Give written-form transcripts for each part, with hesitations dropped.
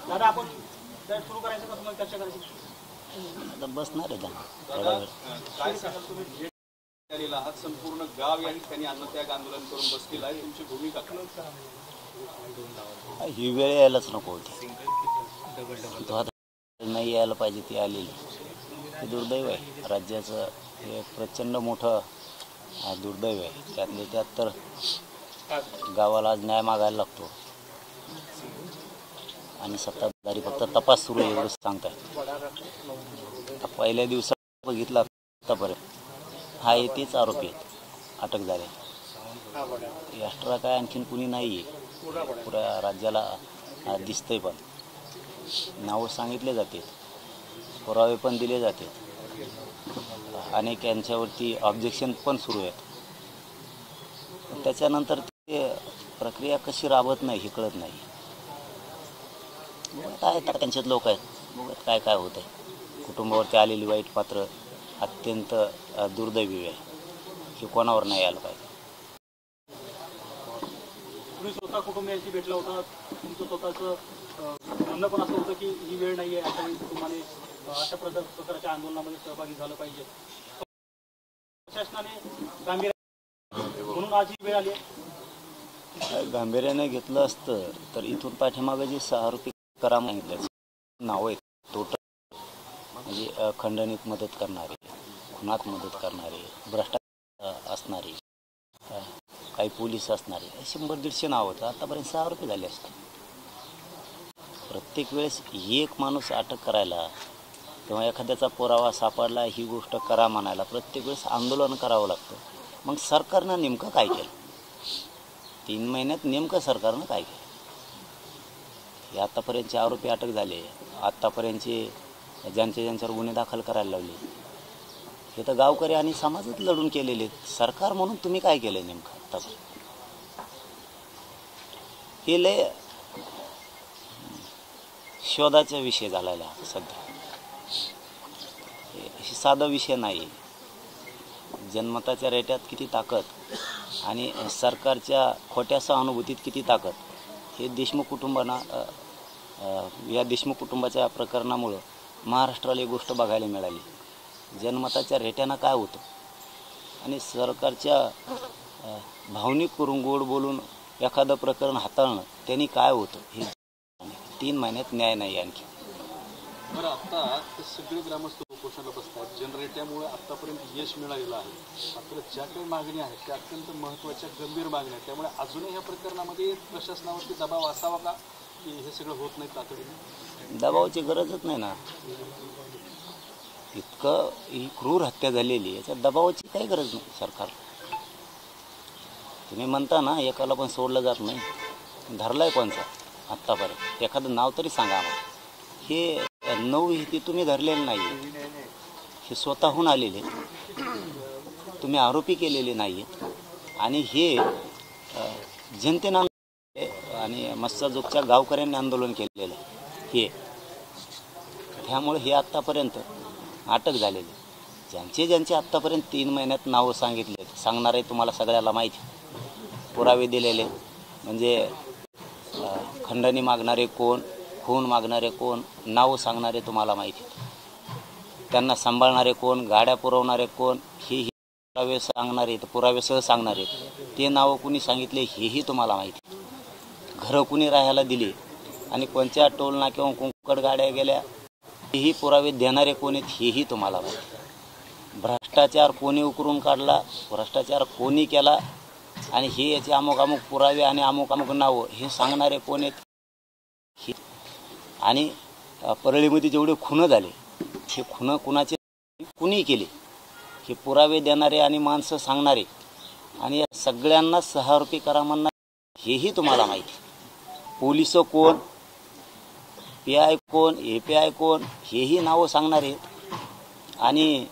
दादा आपण सुरू करायचं का तुम्हाला चर्चा करायची? आता बसणार आहे काय सांगाल तुम्ही? आहात संपूर्ण गाव या ठिकाणी अन्नत्याग आंदोलन करून बसलेलं आहे, तुमची भूमिका ही वेळ यायलाच नको होती, नाही यायला पाहिजे ती आलेली. हे दुर्दैव आहे राज्याचं, हे प्रचंड मोठं दुर्दैव आहे. त्यातले त्यात तर गावाला आज न्याय मागायला लागतो आणि सत्ताधारी फक्त तपास सुरू आहे एवढंच सांगतायत. पहिल्या दिवसात बघितला आतापर्यंत हा तेच आरोपी आहेत अटक झाले. एक्स्ट्रा काय आणखीन कुणी नाही आहे पुऱ्या राज्याला दिसतंय. पण नावं सांगितले जाते, पुरावे पण दिले जाते, अनेक यांच्यावरती ऑब्जेक्शन पण सुरू आहेत. त्याच्यानंतर ते प्रक्रिया कशी राबत नाही हे कळत नाही. काय त्यांच्यात लोक आहेत, काय काय होत आहे. कुटुंबावरती आलेली वाईट पात्र अत्यंत दुर्दैवी आहे. हे कोणावर नाही आलं पाहिजे. तुम्ही स्वतः कुटुंबियांशी भेटला होता, तुमचं स्वतःचं म्हणणं पण असं होतं की ही वेळ नाही आहे, अशा तुम्हाला अशा प्रकारच्या आंदोलनामध्ये सहभागी झालं पाहिजे. प्रशासनाने गांभीर्याने म्हणून आज ही वेळ आली आहे. गांभीर्याने घेतलं असतं तर इथून पाठीमागे जे 6 आरोपी करा सांगितलं नाव आहेत टोटल, म्हणजे खंडणीत मदत करणारे, खुनात मदत करणारे, भ्रष्टाचार असणारे, काही पोलीस असणारे, 100-150 नाव होतं. आतापर्यंत 6 आरोपी झाले असते. प्रत्येक वेळेस एक माणूस अटक करायला किंवा एखाद्याचा पुरावा सापडला ही गोष्ट करा म्हणायला प्रत्येक वेळेस आंदोलन करावं लागतं. मग सरकारनं नेमकं काय केलं? 3 महिन्यात नेमकं सरकारनं काय केलं? हे आत्तापर्यंतचे आरोपी अटक झाले, आत्तापर्यंतचे ज्यांच्यावर गुन्हे दाखल करायला लावले, हे तर गावकरी आणि समाजात लढून केलेले. सरकार म्हणून तुम्ही काय केलं नेमकं आत्तापर्यंत? हे लय शोधाचा विषय झालेला सध्या. हे साधा विषय नाही. जनमताच्या रेट्यात किती ताकद आणि सरकारच्या खोट्या सहानुभूतीत किती ताकद, हे देशमुख कुटुंबांना या देशमुख कुटुंबाच्या प्रकरणामुळं महाराष्ट्राला एक गोष्ट बघायला मिळाली. जनमताच्या रेट्यानं काय होतं आणि सरकारच्या भावनिक करून गोड बोलून एखादं प्रकरण हाताळणं त्यांनी काय होतं हे 3 महिन्यात न्याय नाही. आणखी बरं, आता सगळे ग्रामस्थ उपोषणाला बसतात. जनरेट्यामुळे आतापर्यंत यश मिळालेलं आहे. मात्र ज्या काही मागण्या आहेत त्या अत्यंत महत्त्वाच्या गंभीर मागण्या आहेत. त्यामुळे अजूनही या प्रकरणामध्ये प्रशासनावरती दबाव असावा का की हे सगळं होत नाही तातडीने? दबावाची गरजच नाही ना. इतकं ही क्रूर हत्या झालेली, याच्यात दबावाची काही गरज नाही. सरकार तुम्ही म्हणता ना एकाला पण सोडलं जात नाही, धरलाय कोणचा आत्तापर्यंत? एखादं नाव तरी सांगा आम्हाला. हे 9 ते तुम्ही धरलेले नाही, हे स्वतःहून आलेले, तुम्ही आरोपी केलेले नाही आहेत. आणि हे जनतेनं आणि मस्साजोगच्या गावकऱ्यांनी आंदोलन केलेलं हे, त्यामुळे हे आत्तापर्यंत अटक झालेली. ज्यांचे आत्तापर्यंत 3 महिन्यात नावं सांगितले, सांगणारे तुम्हाला सगळ्याला माहिती, पुरावे दिलेले, म्हणजे खंडणी मागणारे कोण, खून मागणारे कोण, नावं सांगणारे तुम्हाला माहिती, त्यांना सांभाळणारे कोण, गाड्या पुरवणारे कोण, हे पुरावे सांगणारे, पुरावेसह सांगणारे, ते नावं कुणी सांगितले हेही तुम्हाला माहिती. घरं कुणी राहायला दिली आणि कोणत्या टोलना किंवा कुंकड गाड्या गेल्या हेही पुरावे देणारे कोण आहेत हेही तुम्हाला माहिती. भ्रष्टाचार कोणी उकरून काढला, भ्रष्टाचार कोणी केला आणि हे याचे अमुक पुरावे आणि अमुक नावं हे सांगणारे कोण आहेत हे. आणि परळीमध्ये जेवढे खुनं झाले हे खुनं कुणाचे कुणी केले हे पुरावे देणारे आणि माणसं सांगणारे आणि या सगळ्यांना 6 आरोपी करा म्हणणार हेही तुम्हाला माहिती. पोलिस कोण, PI कोण, API कोण, हेही नावं सांगणार आहेत. आणि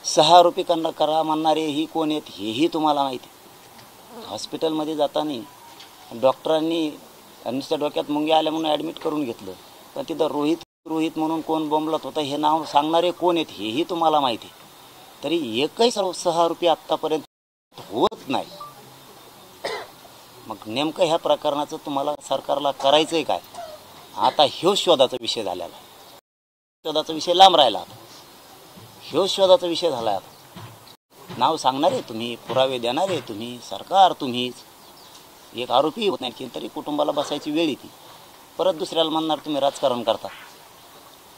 6 रुपये करा म्हणणारे ही कोण आहेत हेही तुम्हाला माहिती आहे. हॉस्पिटलमध्ये जाताना डॉक्टरांनी नुसत्या डोक्यात मुंग्या आल्या म्हणून ॲडमिट करून घेतलं, पण तिथं रोहित म्हणून कोण बोंबलत होतं हे नाव सांगणारे कोण आहेत हेही तुम्हाला माहिती आहे. तरी एकही 6 रुपये आत्तापर्यंत होत नाही. मग नेमकं ह्या प्रकरणाचं तुम्हाला सरकारला करायचं आहे काय? आता ह्यो शोधाचा विषय झालेला आहे. शोधाचा विषय लांब राहिला. ह्यो शोधाचा विषय झाला आहे. नाव सांगणारे तुम्ही, पुरावे देणारे तुम्ही, सरकार तुम्हीच. एक आरोपी होत नाही की तरी कुटुंबाला बसायची वेळ येते. परत दुसऱ्याला म्हणणार तुम्ही राजकारण करता.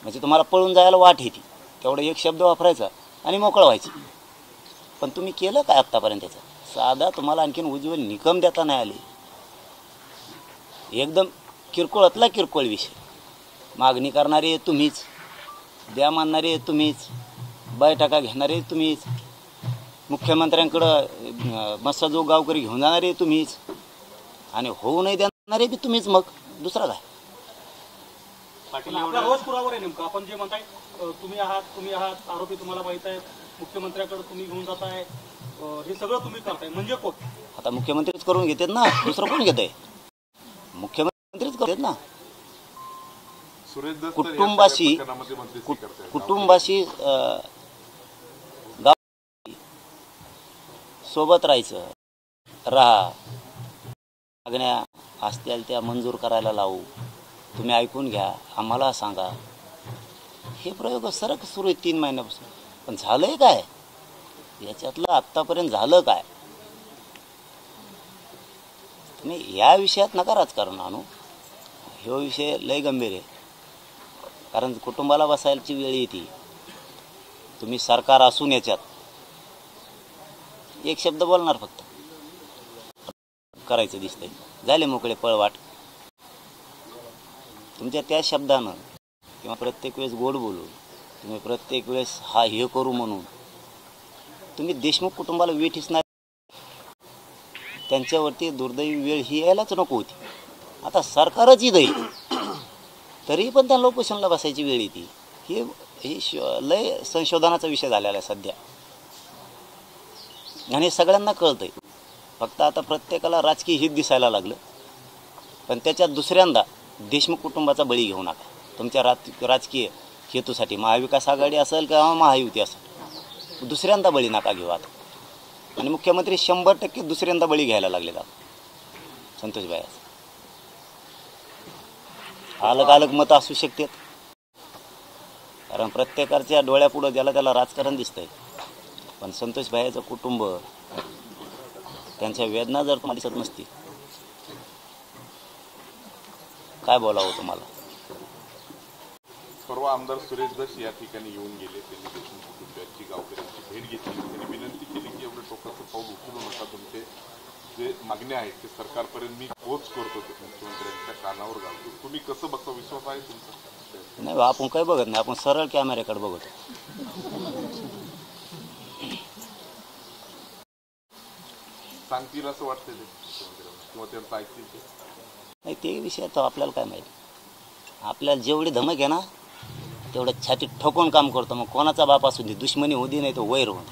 म्हणजे तुम्हाला पळून जायला वाट येते. तेवढा एक शब्द वापरायचा आणि मोकळं व्हायचं. पण तुम्ही केलं काय आत्तापर्यंत त्याचं? साधा तुम्हाला आणखीन उज्ज्वल निकम देता नाही आले. एकदम किरकोळातला किरकोळ विषय. मागणी करणारे तुम्हीच, द्या तुम्हीच, बैठका घेणारे तुम्हीच, मुख्यमंत्र्यांकडं मस्साजोग गावकरी घेऊन जाणारे तुम्हीच, आणि होऊ नाही देणारे बी तुम्हीच. मग दुसरा काय? पाटील आपला रोज पुरावर आहे नेमकं. आपण जे म्हणताय तुम्ही आहात आरोपी, तुम्हाला माहित आहे, मुख्यमंत्र्याकडे तुम्ही घेऊन जाताय, हे सगळं तुम्ही करताय म्हणजे कोण? आता मुख्यमंत्रीच करून घेतात ना, दुसरं कोण घेत आहे? मुख्यमंत्रीच करतात ना. कुटुंबाशी गाव सोबत राहायचं, मागण्या असतील त्या मंजूर करायला लावू, तुम्ही ऐकून घ्या, आम्हाला सांगा. हे प्रयोग सरक सुरू आहेत 3 महिन्यापासून. पण झालंय काय याच्यातलं? आत्तापर्यंत झालं काय? तुम्ही या विषयात नका राजकारण आणू. ह्यो विषय लय गंभीर आहे. कारण कुटुंबाला बसायची वेळ येते. तुम्ही सरकार असून याच्यात एक शब्द बोलणार फक्त, करायचं दिसतंय, झाले मोकळे पळवाट. तुमच्या त्या शब्दानं किंवा प्रत्येक वेळेस गोड बोलून, तुम्ही प्रत्येक वेळेस हे करू म्हणून तुम्ही देशमुख कुटुंबाला वेठीसणार. त्यांच्यावरती दुर्दैवी वेळ ही यायलाच नको होती. आता सरकारच ही देईल तरी पण त्यांना उपोषणाला बसायची वेळ येते. ही लय संशोधनाचा विषय झालेला आहे सध्या, आणि सगळ्यांना कळतंय. फक्त आता प्रत्येकाला राजकीय हित दिसायला लागलं. पण त्याच्यात दुसऱ्यांदा देशमुख कुटुंबाचा बळी घेऊ नका. तुमच्या राजकीय हेतूसाठी महाविकास आघाडी असेल किंवा महायुती असेल, दुसऱ्यांदा बळी नका घेऊ आता. आणि मुख्यमंत्री 100% दुसऱ्यांदा बळी घ्यायला लागलेला संतोषभाई. अलग मतं असू शकतात, कारण प्रत्येकाच्या डोळ्यापुढं ज्याला त्याला राजकारण दिसतंय. पण संतोषभाईचं कुटुंब, त्यांच्या वेदना जर तुम्हाला दिसत नसतील, काय बोलावं तुम्हाला? परवा आमदार सुरेश दस या ठिकाणी येऊन गेले. त्यांनी देशमुख कुटुंबियांची, गावकऱ्यांची भेट घेतली. त्यांनी विनंती केली की एवढं टोकाचं पाऊल उचलू नका. तुमचे जे मागण्या आहेत ते सरकारपर्यंत मी पोच करतो, मुख्यमंत्र्यांच्या कानावर घालतो. तुम्ही कसं बघता? विश्वास आहे तुमचा? नाही, आपण काय बघत नाही, आपण सरळ कॅमेऱ्याकडे बघतो. सांगतील असं वाटतं ते किंवा त्यांचं ऐकतील ते? नाही, ते विषय तर आपल्याला काय माहिती. आपल्याला जेवढी धमक आहे ना तेवढं छातीत ठोकून काम करतो. मग कोणाचा बाप असू दे, दुश्मनी होऊ दे, नाही तर वैर होऊन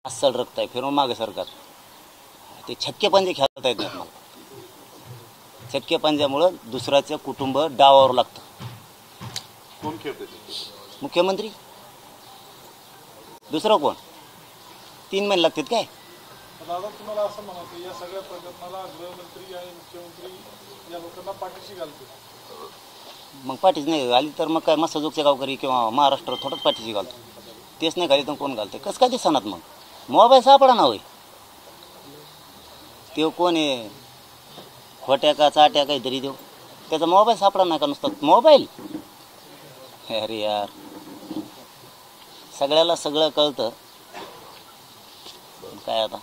अस्सल रक्त आहे, फिरून मागे सरकार. ते छक्के पंजे खेळता येत नाहीत मला. छक्के पंजामुळं दुसऱ्याचं कुटुंब डावावर लागतं. कोण खेळते? मुख्यमंत्री. दुसरं कोण? 3 महिने लागतात काय? दादा, तुम्हाला असं म्हणायचं या सगळ्या प्रकरणाला गृहमंत्री आणि मुख्यमंत्री या लोकांना पाठीशी घालतो. मग पाठीच नाही घाली तर मग काय मस्साजोगच्या गावकरी किंवा महाराष्ट्र थोडंच पाठीशी घालतो. तेच नाही घाली तर कोण घालते? कसं काय दिसणार? मग मोबाईल सापडा ना होय. तो कोण आहे, खोट्या का चाट्या काहीतरी देऊ, त्याचा मोबाईल सापडा नाही का? नुसतं मोबाईल. अरे यार, सगळ्याला सगळं कळतं. काय आता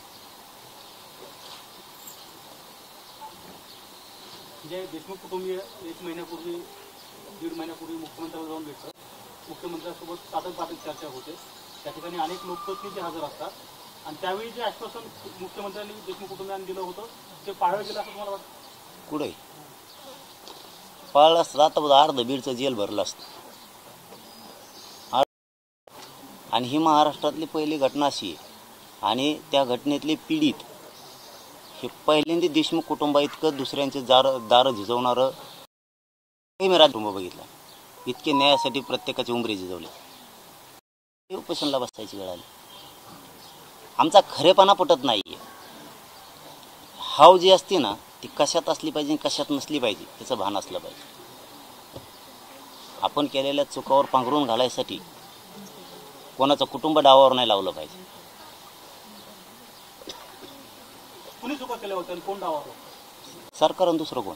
जे देशमुख कुटुंबीय 1 महिन्यापूर्वी 1.5 महिन्यापूर्वी मुख्यमंत्र्याला जाऊन भेटतात. मुख्यमंत्र्यांसोबत सातत्याने चर्चा होते. त्या ठिकाणी अनेक लोकप्रतिनिधी हजर असतात. आणि त्यावेळी जे आश्वासन मुख्यमंत्र्यांनी देशमुख कुटुंबियांनी दिलं होतं ते पाळलं गेलं असं तुम्हाला वाटतं? कुठे पाळलं असतं तर अर्ध बीडचं जेल भरलं असतं. आणि ही महाराष्ट्रातली पहिली घटना अशी आहे. आणि त्या घटनेतले पीडित हे पहिल्यांदा देशमुख कुटुंबा इतकं दुसऱ्यांचे दारं झिजवणारं मी कुटुंब बघितलं. इतके न्यायासाठी प्रत्येकाची उंबरी झिजवली. हे उपोषणला बसायची वेळ आली. आमचा खरेपणा पटत नाही आहे. हाव जी असते ना ती कशात असली पाहिजे कशात नसली पाहिजे त्याचं भान असलं पाहिजे. आपण केलेल्या चुकावर पांघरून घालायसाठी कोणाचं कुटुंब डावावर नाही लावलं पाहिजे. कुणी चुका केल्या होत्या आणि कोण डावावर? सरकार आणि दुसरं कोण?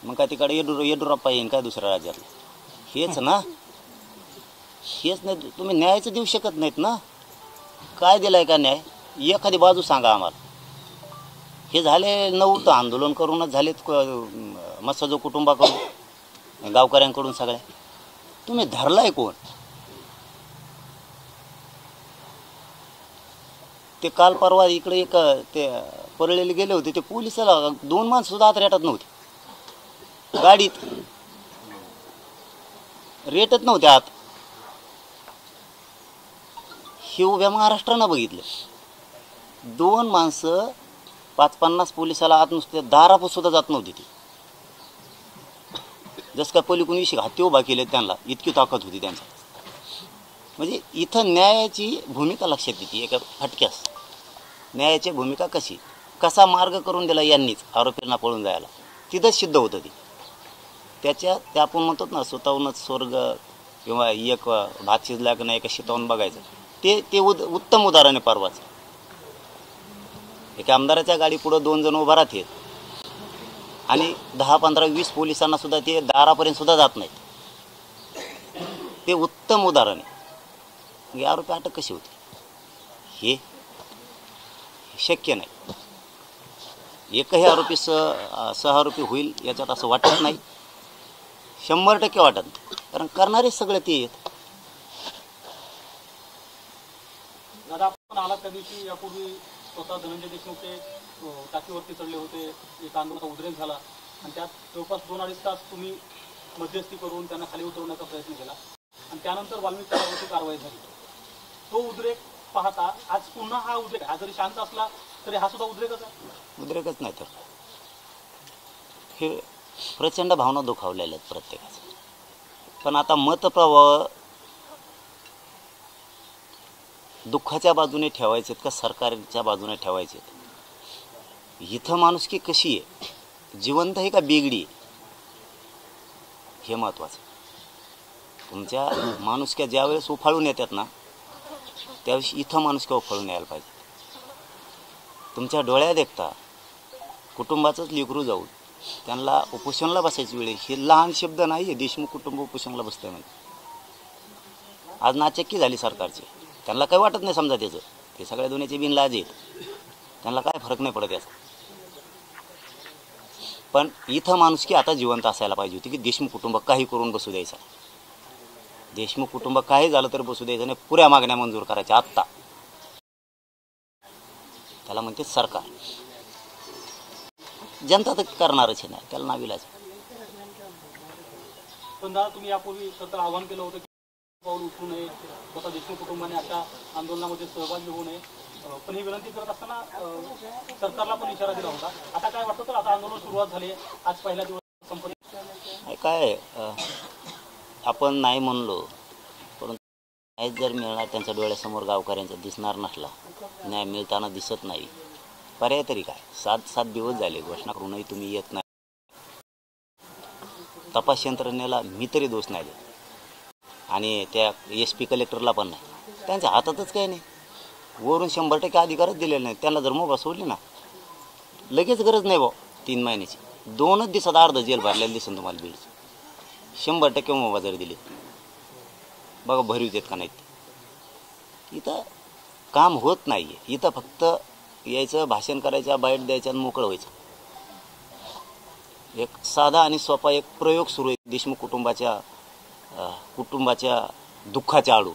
मग काय तिकडे येडुराप्पा येईन काय दुसऱ्या राज्यातलं? हेच ना, हेच नाही. तुम्ही न्यायाचं देऊ शकत नाहीत ना. काय दिलाय का न्याय? एखादी बाजू सांगा आम्हाला. हे झाले नव्हतं आंदोलन करूनच झालेत मत्स्यजो कुटुंबाकडून गावकऱ्यांकडून सगळ्या. तुम्ही धरलाय कोण? ते काल परवा इकडे एक ते परळीला गेले होते ते पोलिसाला 2 माणसं सुद्धा आत रेटत नव्हते. गाडीत रेटत नव्हते आत. हे उभ्या महाराष्ट्रानं बघितलं. 2 माणसं 50-50 पोलिसाला आत नुसते दारात सुद्धा जात नव्हती ती. जसं काय पलीकडून विषय हाती उभा केले त्यांना इतकी ताकद होती त्यांच्या. म्हणजे इथं न्यायाची भूमिका लक्षात येते एका फटक्यास. न्यायाची भूमिका कसा मार्ग करून दिला यांनीच आरोपींना पळून जायला तिथंच सिद्ध होतं ती. त्या आपण म्हणतो ना स्वतःहूनच स्वर्ग किंवा एक भात शिजला की नाही एका शेतावून बघायचं ते उत्तम उदाहरण आहे परवाचं. एका आमदाराच्या गाडी पुढं 2 जण उभा राहतात आणि 10-15-20 पोलिसांना सुद्धा ते दारापर्यंत सुद्धा जात नाहीत. ते उत्तम उदाहरण आहे. हे आरोपी अटक कशी होती? हे शक्य नाही. एकही आरोपी सहआरोपी होईल याच्यात असं वाटत नाही. 100% वाटत नाही. कारण करणारे सगळे ते आहेत. दादा आपण आला त्या दिवशी यापूर्वी स्वतः धनंजय देशमुख हे टाकीवरती चढले होते. एक आंदोलनाचा उद्रेक झाला आणि त्यात जवळपास 2-2.5 तास तुम्ही मध्यस्थी करून त्यांना खाली उतरवण्याचा प्रयत्न केला आणि त्यानंतर वाल्मिक करारावरती कारवाई झाली. तो उद्रेक पाहता आज पुन्हा हा उद्रेक हा जरी शांत असला तरी हा सुद्धा उद्रेकच आहे. उद्रेकच नाही तर हे प्रचंड भावना दुखावलेल्या आहेत प्रत्येकाचं. पण आता मतप्रवाह दुःखाच्या बाजूने ठेवायचे का सरकारच्या बाजूने ठेवायचे? इथं माणुसकी कशी आहे, जिवंत आहे का बेगडी आहे, हे महत्त्वाचं. तुमच्या माणुसक्या ज्यावेळेस उफाळून येतात ना त्यावेळेस इथं माणुसक्या उफाळून यायला पाहिजे. तुमच्या डोळ्यात देखता कुटुंबाचंच लेकरू जाऊन त्यांना उपोषणला बसायची वेळ. हे लहान शब्द नाही आहे. देशमुख कुटुंब उपोषणला बसतंय म्हणजे आज नाचक्की झाली सरकारची. त्यांना काही वाटत नाही समजा त्याचं. ते सगळ्या दुनियाचे बिनलाज आहेत. त्यांना काय फरक नाही पडत याचा. पण इथं माणुसकी आता जिवंत असायला पाहिजे होती की देशमुख कुटुंब काही करून बसू द्यायचं. देशमुख कुटुंब काही झालं तर बसू द्यायचं नाही. पुऱ्या मागण्या मंजूर करायच्या आत्ता. त्याला म्हणते सरकार. जनता तर करणारच नाही. त्याला नाविलाज. पण दादा तुम्ही यापूर्वी स्वतः आवाहन केलं होतं की पाऊल उचलू नये, स्वतः देशमुख कुटुंबाने अशा आंदोलनामध्ये सहभागी होऊ नये. पण ही विनंती करत असताना सरकारला पण इशारा दिला होता. आता काय वाटतं तर आता आंदोलन सुरुवात झाली आहे. आज पहिल्या दिवस संपत काय आपण नाही म्हणलो परंतु न्याय जर मिळणार त्यांच्या डोळ्यासमोर गावकऱ्यांचा दिसणार नसला, न्याय मिळताना दिसत नाही, पर्याय तरी काय? 7 दिवस झाले घोषणा करूनही तुम्ही येत नाही. तपास यंत्रणेला मी तरी दोष नाही देत आणि त्या SP कलेक्टरला पण नाही. त्यांच्या हातातच काही नाही. वरून 100% अधिकारच दिलेले नाही. त्यांना जर मोबा सोडली ना लगेच गरज नाही भाऊ 3 महिन्याची. 2च दिवसात अर्ध जेल भरलेलं दिसेल तुम्हाला बीडचं. 100% मोबा जर दिले बघा भरीव देत का नाहीत. इथं काम होत नाही आहे. इथं फक्त यायचं, भाषण करायचं, बाईट द्यायचं आणि मोकळं व्हायचं. एक साधा आणि सोपा एक प्रयोग सुरू आहे देशमुख कुटुंबाच्या दुःखाच्या आडू.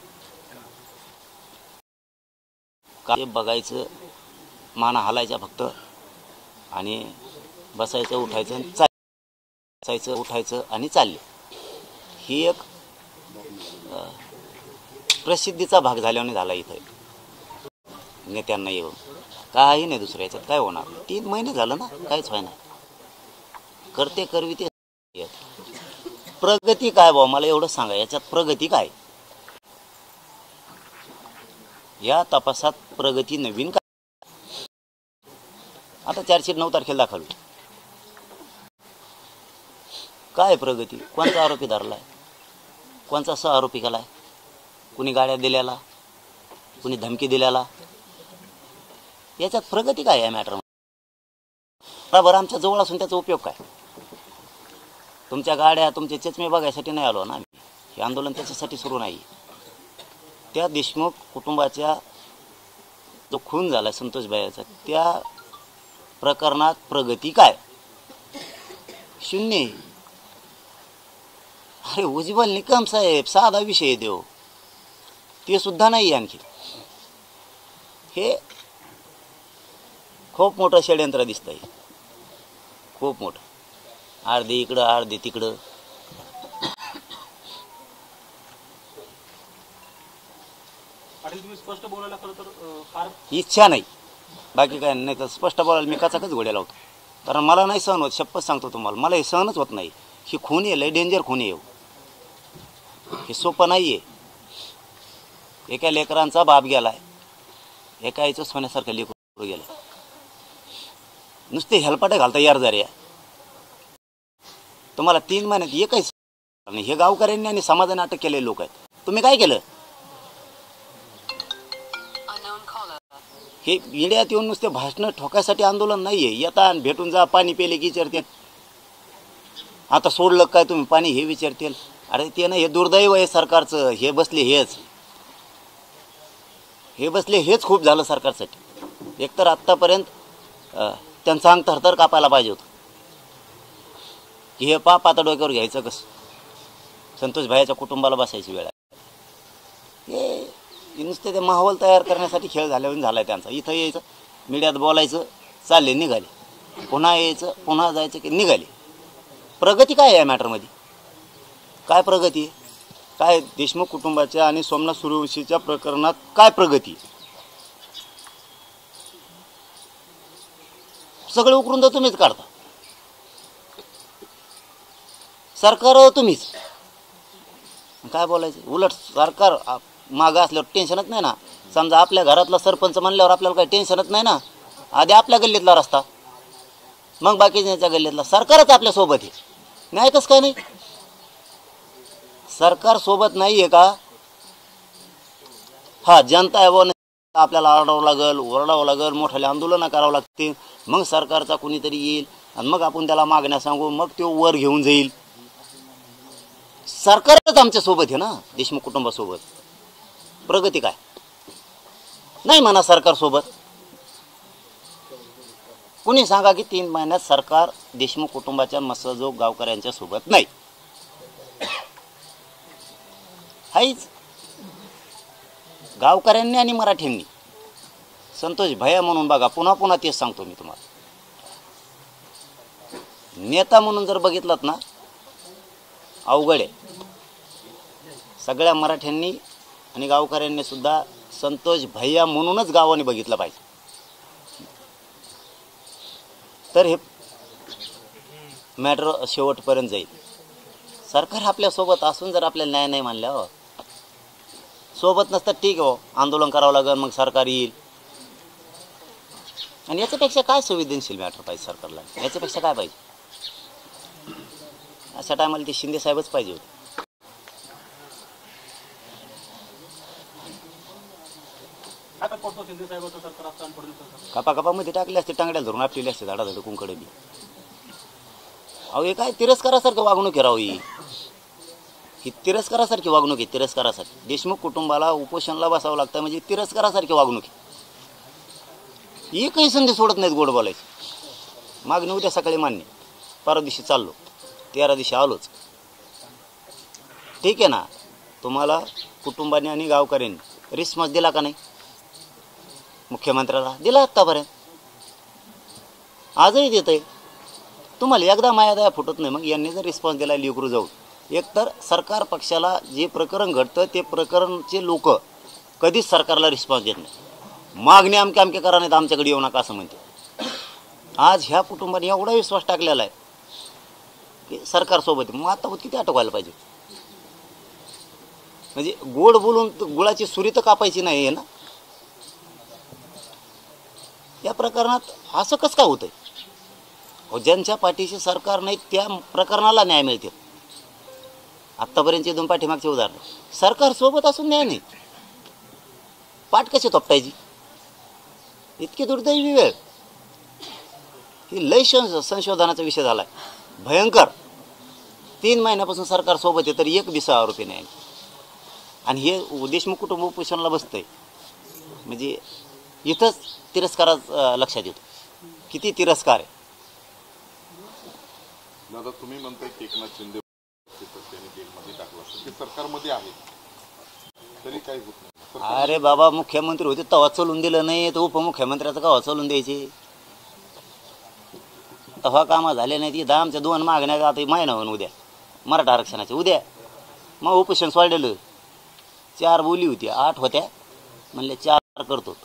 काय बघायचं, माना हालायचा फक्त आणि बसायचं, उठायचं आणि बसायचं उठायचं आणि चालले. ही एक प्रसिद्धीचा भाग झाल्याने झाला इथं नेत्यांना येऊन. काही नाही दुसऱ्या याच्यात काय होणार. 3 महिने झालं ना, काहीच व्हाय ना. करते करवी ते प्रगती काय भाऊ, मला एवढं सांगा, याच्यात प्रगती काय? या तपासात प्रगती नवीन काय? आता 409 तारखेला दाखवली. काय प्रगती? कोणता आरोपी धरलाय? कोणचा सहआरोपी केलाय? कुणी गाड्या दिल्याला? कुणी धमकी दिल्याला? याच्यात प्रगती काय आहे मॅटर? बरं, आमच्या जवळ असून त्याचा उपयोग काय? तुमच्या गाड्या तुमचे चष्मे बघायसाठी नाही आलो ना आम्ही. हे आंदोलन त्याच्यासाठी सुरू नाही. त्या देशमुख कुटुंबाच्या जो खून झाला संतोष भाईचा, त्या प्रकरणात प्रगती काय? शून्य. अरे उज्ज्वल निकम साहेब, साधा विषय देव, ते सुद्धा नाही. आणखी हे खूप मोठं षडयंत्र दिसतंय, खूप मोठं. अर्धे इकडं अर्धे तिकडं. पाटील, तुम्ही स्पष्ट बोलायला खरं तर फार इच्छा नाही, बाकी काय नाही. तर स्पष्ट बोलायला मी काचाकच घोड्या लावतो, कारण मला नाही सहन होत. शपथ सांगतो तुम्हाला, मला हे सहनच होत नाही. ही खून आहे, लय डेंजर खून आहे. हे सोपं नाही आहे. एका लेकरांचा बाप गेलाय, एका आईचं सोन्यासारखं लेकरू गेलं. नुसते हेलपाटे घालता यार जऱ्या. तुम्हाला 3 महिन्यात एकही. हे गावकऱ्यांनी आणि समाजाने अटक केलेले लोक आहेत. तुम्ही काय केलं? हे इंडियात येऊन नुसते भाषणं ठोकायसाठी आंदोलन नाही आहे. येता आणि भेटून जा, पाणी पेले की विचारतील, आता सोडलं काय तुम्ही पाणी, हे विचारतील. अरे ते नाही, हे दुर्दैव आहे सरकारचं. हे बसले हेच खूप झालं सरकारसाठी. एकतर आत्तापर्यंत त्यांचं अंग थरथर कापायला पाहिजे होतं की हे पाप आता डोक्यावर घ्यायचं कसं. संतोष भाईच्या कुटुंबाला बसायची वेळ आहे. हे नुसते ते माहोल तयार करण्यासाठी खेळ झालाय त्यांचा. इथं यायचं, मीडियात बोलायचं, चालले निघाले, पुन्हा यायचं, पुन्हा जायचं की निघाले. प्रगती काय आहे या मॅटरमध्ये? काय प्रगती? काय देशमुख कुटुंबाच्या आणि सोमनाथ सूर्यवंशीच्या प्रकरणात काय प्रगती? सगळं उकरून तर तुम्हीच काढता. सरकार तुम्हीच. काय बोलायचं? उलट सरकार मागं असल्यावर टेन्शनच नाही ना. समजा आपल्या घरातला सरपंच म्हणल्यावर आपल्याला काही टेन्शनच नाही ना. आधी आपल्या गल्लीतला रस्ता, मग बाकीच्या गल्लीतला. सरकारच आपल्यासोबत आहे. नाही कसं काय नाही? सरकार सोबत नाही आहे का? हा, जनता आहे व आपल्याला आरडावं लागेल, ओरडावं लागेल, मोठाले आंदोलनं करावं लागतील. मग सरकारचा कुणीतरी येईल आणि मग आपण त्याला मागण्या सांगू, मग तो वर घेऊन जाईल. सरकारच आमच्यासोबत आहे ना, देशमुख कुटुंबासोबत. प्रगती काय? नाही म्हणा सरकारसोबत. कुणी सांगा की 3 महिन्यात सरकार देशमुख कुटुंबाच्या मसजोग गावकऱ्यांच्या सोबत नाही. हाईच. गावकऱ्यांनी आणि मराठ्यांनी संतोष भैया म्हणून बघा. पुन्हा तेच सांगतो मी तुम्हाला. नेता म्हणून जर बघितलात ना, अवघड आहे. सगळ्या मराठ्यांनी आणि गावकऱ्यांनी सुद्धा संतोष भैया म्हणूनच गावाने बघितलं पाहिजे. तर हे मॅटर शेवटपर्यंत जाईल. सरकार आपल्यासोबत असून जर आपल्याला न्याय नाही मानल्यावर, सोबत नसतं ठीक आहे, आंदोलन करावं लागेल, मग सरकार येईल. आणि याच्यापेक्षा काय संवेदनशील मॅटर पाहिजे सरकारला? याच्यापेक्षा काय पाहिजे? अशा टायमाला ते शिंदे साहेबच पाहिजे होते. कपामध्ये टाकले असते, टांगड्याला धरून आपलेले असते झाडाझाड कुंकडे बी. अहो हे काय तिरस्कारासारखं वागणूक राहू. ही तिरस्कारासारखी वागणूक आहे. तिरस्कारासारखी देशमुख कुटुंबाला उपोषणला बसावं लागतं म्हणजे तिरस्कारासारखी वागणूक आहे. एकही संधी सोडत नाहीत गोड बोलायची. मागणी उद्या सकाळी मान्य, परवा दिवशी चाललो, 13 दिवशी आलोच. ठीक आहे ना. तुम्हाला कुटुंबाने आणि गावकऱ्यांनी रिस्पॉन्स दिला का नाही? मुख्यमंत्र्याला दिला आत्तापर्यंत, आजही देत आहे. तुम्हाला एकदा मायादया फुटत नाही. मग यांनी जर रिस्पॉन्स दिला लिकरू जाऊन, एकतर सरकार पक्षाला जे प्रकरण घडतं ते प्रकरणचे लोक कधीच सरकारला रिस्पॉन्स देत नाही. मागणी अमके करा नाही तर आमच्याकडे येऊ नका असं म्हणते. आज ह्या कुटुंबाने एवढा विश्वास टाकलेला आहे की सरकारसोबत, मग आता किती अटकवायला पाहिजे. म्हणजे गोड बोलून गुळाची सुरी तर कापायची नाही आहे ना. या प्रकरणात असं कसं काय होतंय. ज्यांच्या पाठीशी सरकार नाही त्या प्रकरणाला न्याय मिळते. आत्तापर्यंतचे 2 पाठीमागचे उदाहरण, सरकार सोबत असून न्याय नाही. पाठ कशी तोपटायची. इतकी दुर्दैवी वेळ. ही लय संशोधनाचा विषय झाला आहे भयंकर. 3 महिन्यापासून सरकार सोबत आहे तर एक बी आरोपी नाही. आणि हे देशमुख कुटुंब उपोषणाला बसतंय म्हणजे इथंच तिरस्कारात लक्षात येतो किती तिरस्कार आहे. दादा तुम्ही म्हणताय की एकनाथ शिंदे त्यांनी जेलमध्ये टाकलं असं ते सरकारमध्ये आहे तरी काही होत नाही. अरे बाबा, मुख्यमंत्री होते तेव्हा चलून दिलं नाही तर उपमुख्यमंत्र्याचं केव्हा चलून द्यायचे. तेव्हा कामं झाले नाही. ती आमच्या 2 मागण्या आता महिना होऊन उद्या मराठा आरक्षणाचे उद्या मग उपोषण सोडलेलं. 4 बोली होती, 8 होत्या. म्हणले 4 करतो.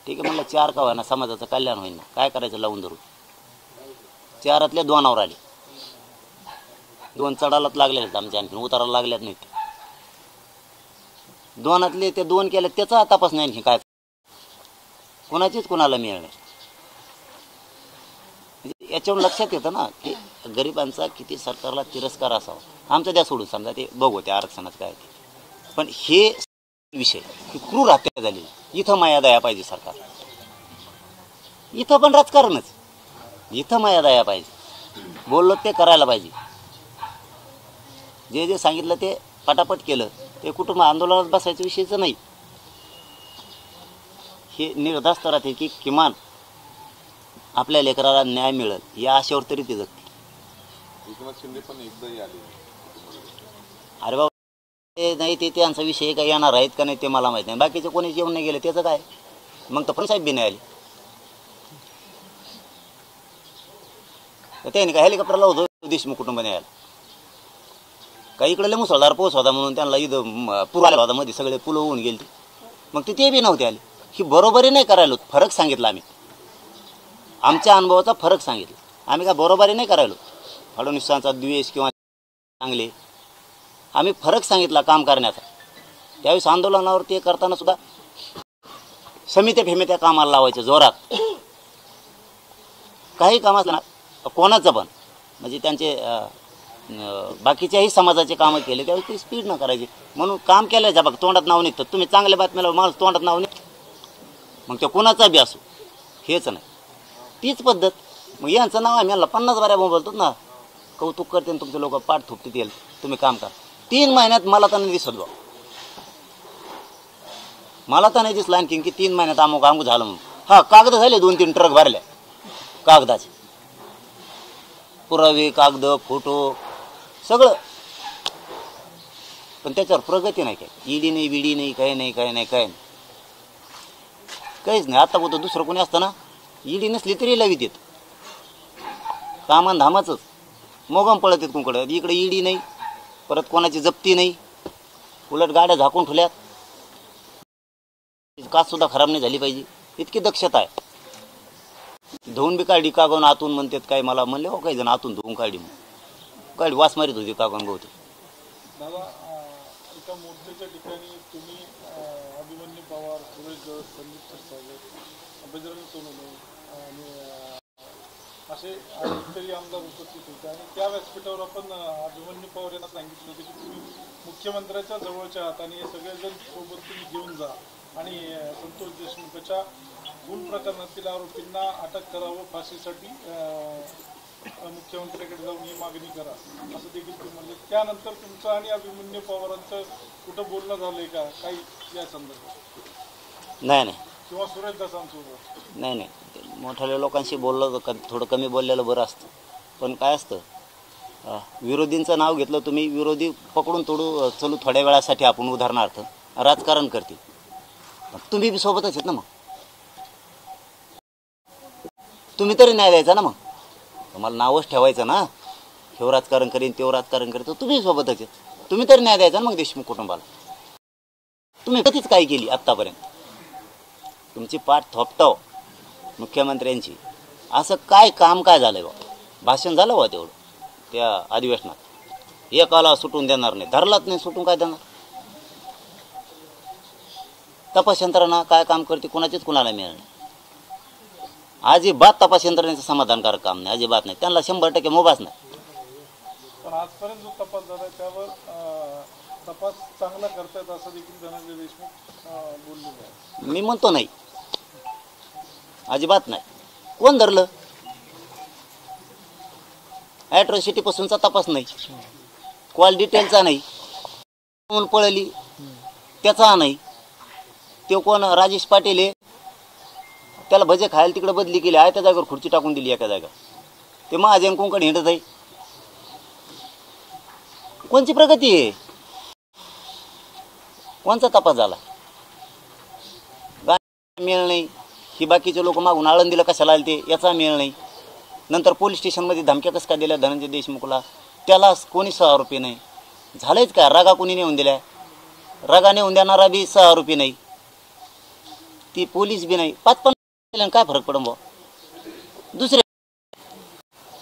ठीक आहे म्हणलं 4 का होईना समाजाचं कल्याण होईना. काय करायचं लावून धरून. 4तल्या 2वर आले. 2 चढालाच लागले आहेत आमच्या, आणखी उतारायला लागल्यात नाही. 2तले ते 2 केले त्याचा तपास नाही आणखी काय कोणाचीच कोणाला मिळणार. म्हणजे याच्यावरून लक्षात येतं ना की गरिबांचा किती सरकारला तिरस्कार असावा. आमचं द्या सोडून समजा ते बघू त्या आरक्षणाचं काय ते. पण हे विषय ही क्रूर हत्या झाली. इथं माया दया पाहिजे सरकार. इथं पण राजकारणच. इथं माया दया पाहिजे. बोललो ते करायला पाहिजे. जे जे सांगितलं ते पटापट केलं. ते कुटुंब आंदोलनात बसायचं विषयचं नाही. हे निर्धास्त राहते की किमान आपल्या लेकराला न्याय मिळेल या आशेवर तरी ते जगते. एकनाथ शिंदे पण एकदाही आले. अरे बाबा ते नाही ते त्यांचा विषय काय येणार आहेत का नाही ते मला माहीत नाही. बाकीचे कोणी जेवण नाही गेले त्याचं काय. मग तर फडणसाहेब बी नाही आले. तर त्याने काय हेलिकॉप्टरला होतो देशमुख कुटुंबाने यायला. काही इकडे लय मुसळधार पाऊस होता म्हणून त्यांना इथं पूर आला होता मध्ये सगळे पुलं होऊन गेले. मग ते बी नव्हते आले. ही बरोबरी नाही करायलो. फरक सांगितला आम्ही. आमच्या अनुभवाचा फरक सांगितला. आम्ही काय बरोबरी नाही करायलो. फडणवीसांचा द्वेष किंवा चांगले आम्ही फरक सांगितला काम करण्याचा. त्यावेळेस आंदोलनावर ते करताना सुद्धा समित्या फेमित्या कामाला लावायचे जोरात. काही काम असलं ना कोणाचं पण म्हणजे त्यांचे बाकीच्याही समाजाचे कामं केले त्यावेळेस ते स्पीड न करायचे. म्हणून काम केलं बघ तोंडात नाव निघतं. तुम्ही चांगल्या बातम्याला माणूस तोंडात नाव निघतं. मग ते कोणाचा बी असो हेच नाही तीच पद्धत. मग यांचं नाव आम्ही यांना 50 बाऱ्या बोलतो ना. कौतुक करते तुमचे लोक पाठ थोपटीत येईल तुम्ही काम करा. 3 महिन्यात मला तर नाही दिसत बा. मला तर नाही दिसलं आणखीन की 3 महिन्यात अमुक अमुक झालं म्हणून. हा कागद झाले 2-3 ट्रक भरल्या कागदाचे. पुरावे कागद फोटो सगळं. पण त्याच्यावर प्रगती नाही. काय ईडी नाही बीडी नाही काही नाही काही नाही काही नाही काहीच नाही. आता होतं दुसरं कोणी असतं ना ईडी नसली तरी लावीत येत. सामान धामाचंच मोगम पळत येत कुंकडं. इकडे ईडी नाही. परत कोणाची जप्ती नाही. उलट गाड्या झाकून ठेवल्यात. काच सुद्धा खराब नाही झाली पाहिजे इतकी दक्षता आहे. धुवून बी काढली कागून आतून म्हणतात काय. मला म्हणले हो काही जण आतून धुवून काढली काढली वास मारित होती कागून बहुतेक. दादा एका मोर्चाच्या ठिकाणी तुम्ही अभिमन्यू पवार, सुरेश दस, संदीप क्षीरसागर, बजरंग सोनवणे आणि असे इतरही आमदार उपस्थित होते. आणि त्या व्यासपीठावर आपण अभिमन्यू पवार यांना सांगितलं होतं की तुम्ही मुख्यमंत्र्याच्या जवळच्या आहात आणि हे सगळेजण सोबत तुम्ही घेऊन जा आणि संतोष देशमुखच्या खून प्रकरणातील आरोपींना अटक करावं. फाशीसाठी मुख्यमंत्र्याकडे जाऊन ही मागणी करा असं देखील तुम्ही म्हणले. त्यानंतर तुमचं आणि अभिमन्यू पवारांचं कुठं बोलणं झालंय का काही या संदर्भात? नाही किंवा सुरेश दासांसोबत? नाही मोठ्या लोकांशी बोललं तर थोडं कमी बोललेलं बरं असतं. पण काय असतं विरोधींचं नाव घेतलं तुम्ही विरोधी पकडून तोडू चलू थोड्या वेळासाठी आपण उदाहरणार्थ राजकारण करतील. तुम्ही बी सोबतच आहेत ना. मग तुम्ही तरी न्याय द्यायचा ना. मग तुम्हाला नावच ठेवायचं ना, हे राजकारण करीन ते राजकारण करीन, तर तुम्ही सोबतच आहे. तुम्ही तरी न्याय द्यायचा ना मग देशमुख कुटुंबाला. तुम्ही कधीच काय केली आत्तापर्यंत? तुमची पाठ थोपटाव मुख्यमंत्र्यांची, असं काय काम काय झालं बा? भाषण झालं बा तेवढं त्या अधिवेशनात? एकाला सुटून देणार नाही, धरलाच नाही, सुटून काय देणार? तपास यंत्रणा काय काम करते कुणाचीच कुणाला मिळणार नाही. अजिबात तपास यंत्रणेचं समाधानकारक काम नाही, अजिबात नाही. त्यांना 100% मोबाच नाही. पण आजपर्यंत जो तपास झाला त्यावर तपास चांगला करतायत असं देखील धनंजय देशमुख बोललेले आहे. मी म्हणतो नाही, अजिबात नाही. कोण धरलं? ॲट्रॉसिटी पासूनचा तपास नाही, कॉल डिटेलचा नाही, कोण पळली त्याचा नाही. तो कोण राजेश पाटील आहे, त्याला भजे खायला तिकडे बदली केली आहे, त्या जागेवर खुर्ची टाकून दिली एका जागा. ते महाजन कोणकडे हिंडत आहे? कोणची प्रगती आहे? कोणचा तपास झाला? मेळ नाही. ही बाकीचे लोक मागून आळंदीला कशाला आले ते याचा मेळ नाही. नंतर पोलीस स्टेशनमध्ये धमक्या कस काय दिल्या धनंजय देशमुखला? त्याला कोणी 6 आरोपी नाही. झालंच काय? रागा कोणी नेऊन दिल्या? रागा नेऊन देणारा बी 6 आरोपी नाही, ती पोलीस बी नाही. 5-50 काय फरक पडन भाऊ? दुसरे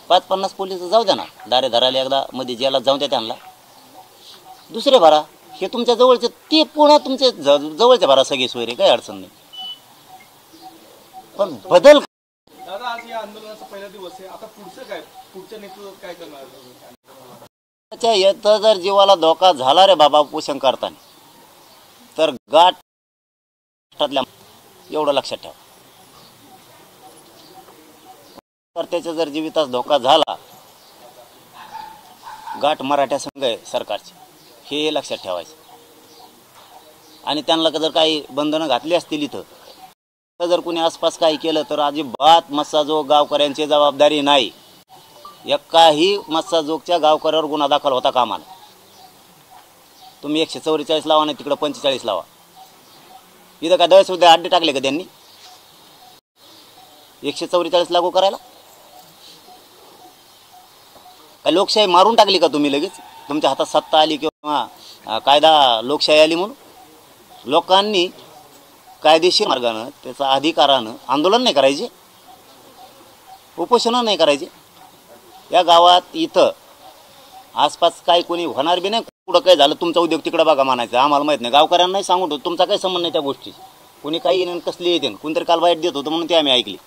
5-50 पोलीस जाऊ द्या ना, दारे धरायला एकदा मध्ये जेला जाऊ द्या त्यांना. दुसरे भरा, हे तुमच्या जवळचे, ते पुन्हा तुमचे जवळचे भरा सगळे सोयरे, काही अडचण नाही. पण बदल दादा, आज या आंदोलनाचा पहिला दिवस आहे, आता पुढचं काय? पुढच्या नेतृत्वात काय करणार? याचा जर जीवाला धोका झाला रे बाबा उपोषण करताना, तर गाठ एवढं लक्षात ठेवा. तर त्याचा जर जीवितास धोका झाला, गाठ मराठ्या संघ आहे सरकारची, हे लक्षात ठेवायचं. आणि त्यांना जर काही बंधनं घातली असतील इथं, तर जर कोणी आसपास काही केलं तर अजिबात मस्साजोग गावकऱ्यांची जबाबदारी नाही. एकाही मस्साजोगच्या गावकऱ्यावर गुन्हा दाखल होता कामा नये. तुम्ही 144 लावा, नाही तिकडं 45 लावा. इथं काय दहशतवादी अड्डे टाकले का त्यांनी 144 लागू करायला? काय लोकशाही मारून टाकली का तुम्ही लगेच? तुमच्या हातात सत्ता आली किंवा कायदा लोकशाही आली म्हणून? लोकांनी कायदेशीर मार्गानं, त्याचा अधिकारानं आंदोलन नाही करायचे, उपोषण नाही करायचे. या गावात इथं आसपास काही कोणी होणार बी नाही. पुढं काय झालं तुमचा उद्योग तिकडं बघा म्हणायचं, आम्हाला माहीत नाही. गावकऱ्यांना नाही सांगून ठेवतो, तुमचा काही संबंध नाही त्या गोष्टी. कोणी काही येणं कसली येते, कोणतरी काल वाईट देत होतं म्हणून ते आम्ही ऐकली.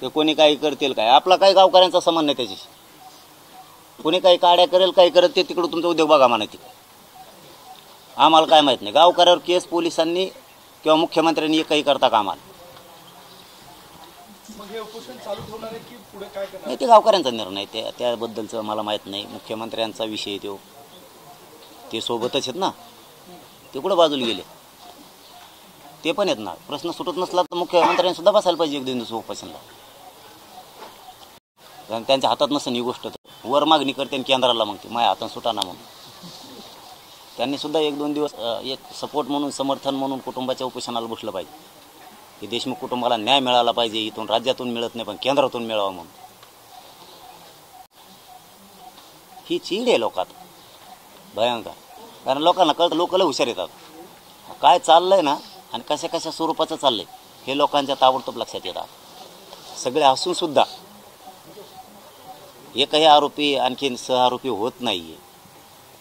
ते कोणी काही करतील काय, आपला काही गावकऱ्यांचा संबंध नाही त्याच्याशी. कोणी काही काड्या करेल, काही करत, ते तिकडं तुमचा उद्योग बघा म्हणायचे, आम्हाला काय माहीत नाही. गावकऱ्यावर केस पोलिसांनी किंवा मुख्यमंत्र्यांनी काही करता कामा आलं. मग हे उपोषण चालू ठेवणार आहे की पुढे काय करणार? नाही, ते गावकऱ्यांचा निर्णय, त्याबद्दलचं मला माहीत नाही. मुख्यमंत्र्यांचा विषय तो, ते सोबतच आहेत ना, ते कुठं बाजूला गेले? ते पण आहेत ना. प्रश्न सुटत नसला तर मुख्यमंत्र्यांनी सुद्धा बसायला पाहिजे 1-2 दिवस उपोषणला. कारण त्यांच्या हातात नसेल ही गोष्ट, तर वर मागणी करते केंद्राला, मग ते माझ्या हातात सुटाना म्हणून. त्यांनी सुद्धा 1-2 दिवस एक सपोर्ट म्हणून, समर्थन म्हणून कुटुंबाच्या उपोषणाला बसलं पाहिजे, की देशमुख कुटुंबाला न्याय मिळाला पाहिजे. इथून राज्यातून मिळत नाही पण केंद्रातून मिळावा म्हणून. ही चीड आहे लोकात भयंकर. कारण लोकांना कळतं, लोक लय हुशार येतात. काय चाललंय ना आणि कशा कशा स्वरूपाचं चाललंय हे लोकांच्या ताबडतोब लक्षात येतात. सगळे असून सुद्धा एकही आरोपी आणखीन सहआरोपी होत नाही आहे.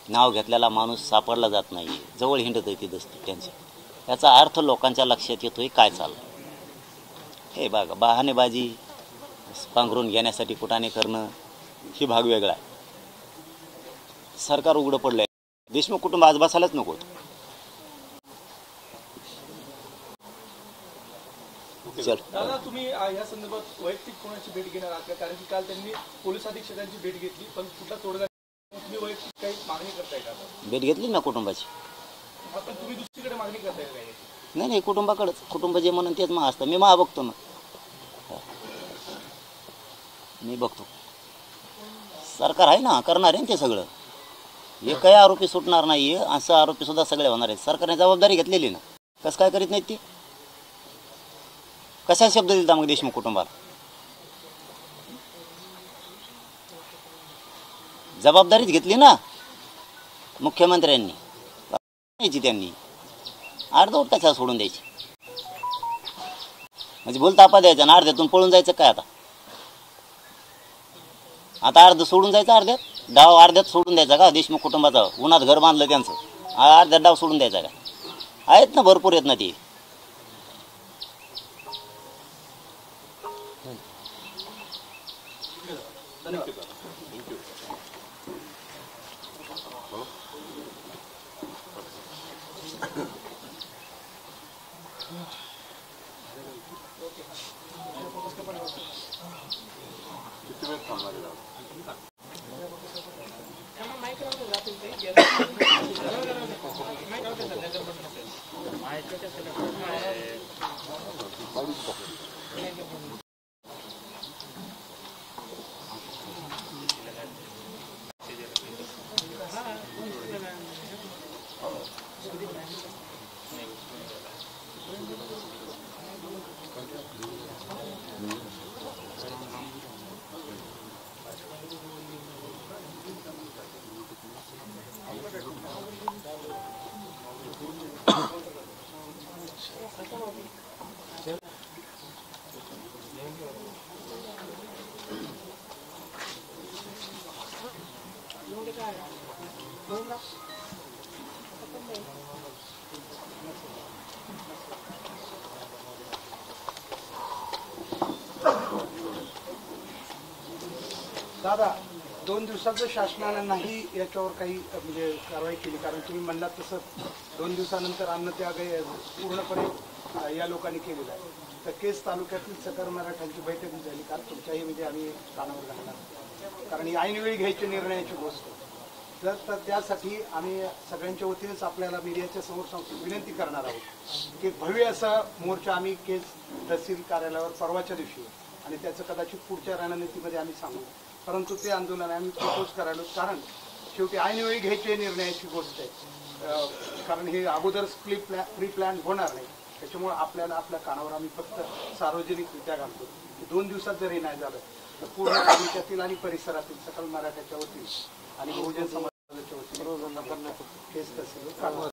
नाव घेतलेला माणूस सापडला जात नाही आहे, जवळ हिंडत आहे ती दस्ती त्यांची. याचा अर्थ लोकांच्या लक्षात येतोय काय चाललं. हे बघा, बहाणेबाजी पांघरून घेण्यासाठी कुटाणे करणं, ही भाग वेगळा आहे. सरकार उघडं पडलंय. देशमुख कुटुंब आज बसायलाच नको होतं. चल दादा, तुम्ही या संदर्भात वैयक्तिक कोणाची भेट घेणार आहात का? कारण की काल त्यांनी पोलीस अधीक्षकांची भेट घेतली, पण कुठला तोडगा, तुम्ही वैयक्तिक काही मागणी करताय का? भेट घेतली ना कुटुंबाची. पण तुम्ही दुसरीकडे मागणी करताय का? नाही, कुटुंबाकडेच. कुटुंब जे म्हणून तेच मग असतं. मी मा बघतो ना, मी बघतो. सरकार आहे ना, करणार आहे ना ते सगळं. एकही आरोपी सुटणार नाही आहे, असं आरोपी सुद्धा सगळे होणार आहेत. सरकारने जबाबदारी घेतलेली ना. कसं काय करीत नाहीत ती? कशा शब्द दिलता मग देशमुख कुटुंबाला? जबाबदारीच घेतली ना मुख्यमंत्र्यांनी, द्यायची त्यांनी, अर्धवट कशाला सोडून द्यायची? म्हणजे बोलतापा द्यायचा ना, अर्ध्यातून पळून जायचं काय आता? आता अर्ध सोडून जायचं, डाव अर्ध्यात सोडून द्यायचा का? देशमुख कुटुंबाचा उन्हात घर बांधलं त्यांचं, अर्ध्यात डाव सोडून द्यायचा का? आहेत ना, भरपूर आहेत ना ते. किती वेळ थांबणार आहे? दादा, 2 दिवसाचं शासनानं नाही याच्यावर काही म्हणजे कारवाई केली, कारण तुम्ही म्हणलात तसं 2 दिवसानंतर अन्नत्याग पूर्णपणे या लोकांनी केलेला आहे. तर केस तालुक्यातील सकल मराठ्यांची बैठक झाली, कारण तुमच्याही म्हणजे आम्ही कानावर घालणार, कारण ही ऐनवेळी घ्यायची निर्णयाची गोष्ट. तर त्यासाठी आम्ही सगळ्यांच्या वतीनेच आपल्याला मीडियाच्या समोर विनंती करणार आहोत की भव्य असा मोर्चा आम्ही केस तहसील कार्यालयावर परवाच्या दिवशी, आणि त्याचं कदाचित पुढच्या रणनीतीमध्ये आम्ही सांगू, परंतु ते आंदोलन आम्ही प्रपोज करायला, कारण शेवटी ऐनवेळी घ्यायची निर्णयाची गोष्ट आहे. कारण हे अगोदर प्री प्लॅन होणार नाही, त्याच्यामुळे आपल्याला आपल्या कानावर आम्ही फक्त सार्वजनिकरित्या घालतो की 2 दिवसात जर हे नाही झालं तर पूर्ण तालुक्यातील आणि परिसरातील सकल मराठ्याच्या वतीने आणि बहुजन समाजाच्या वतीने केस तहसील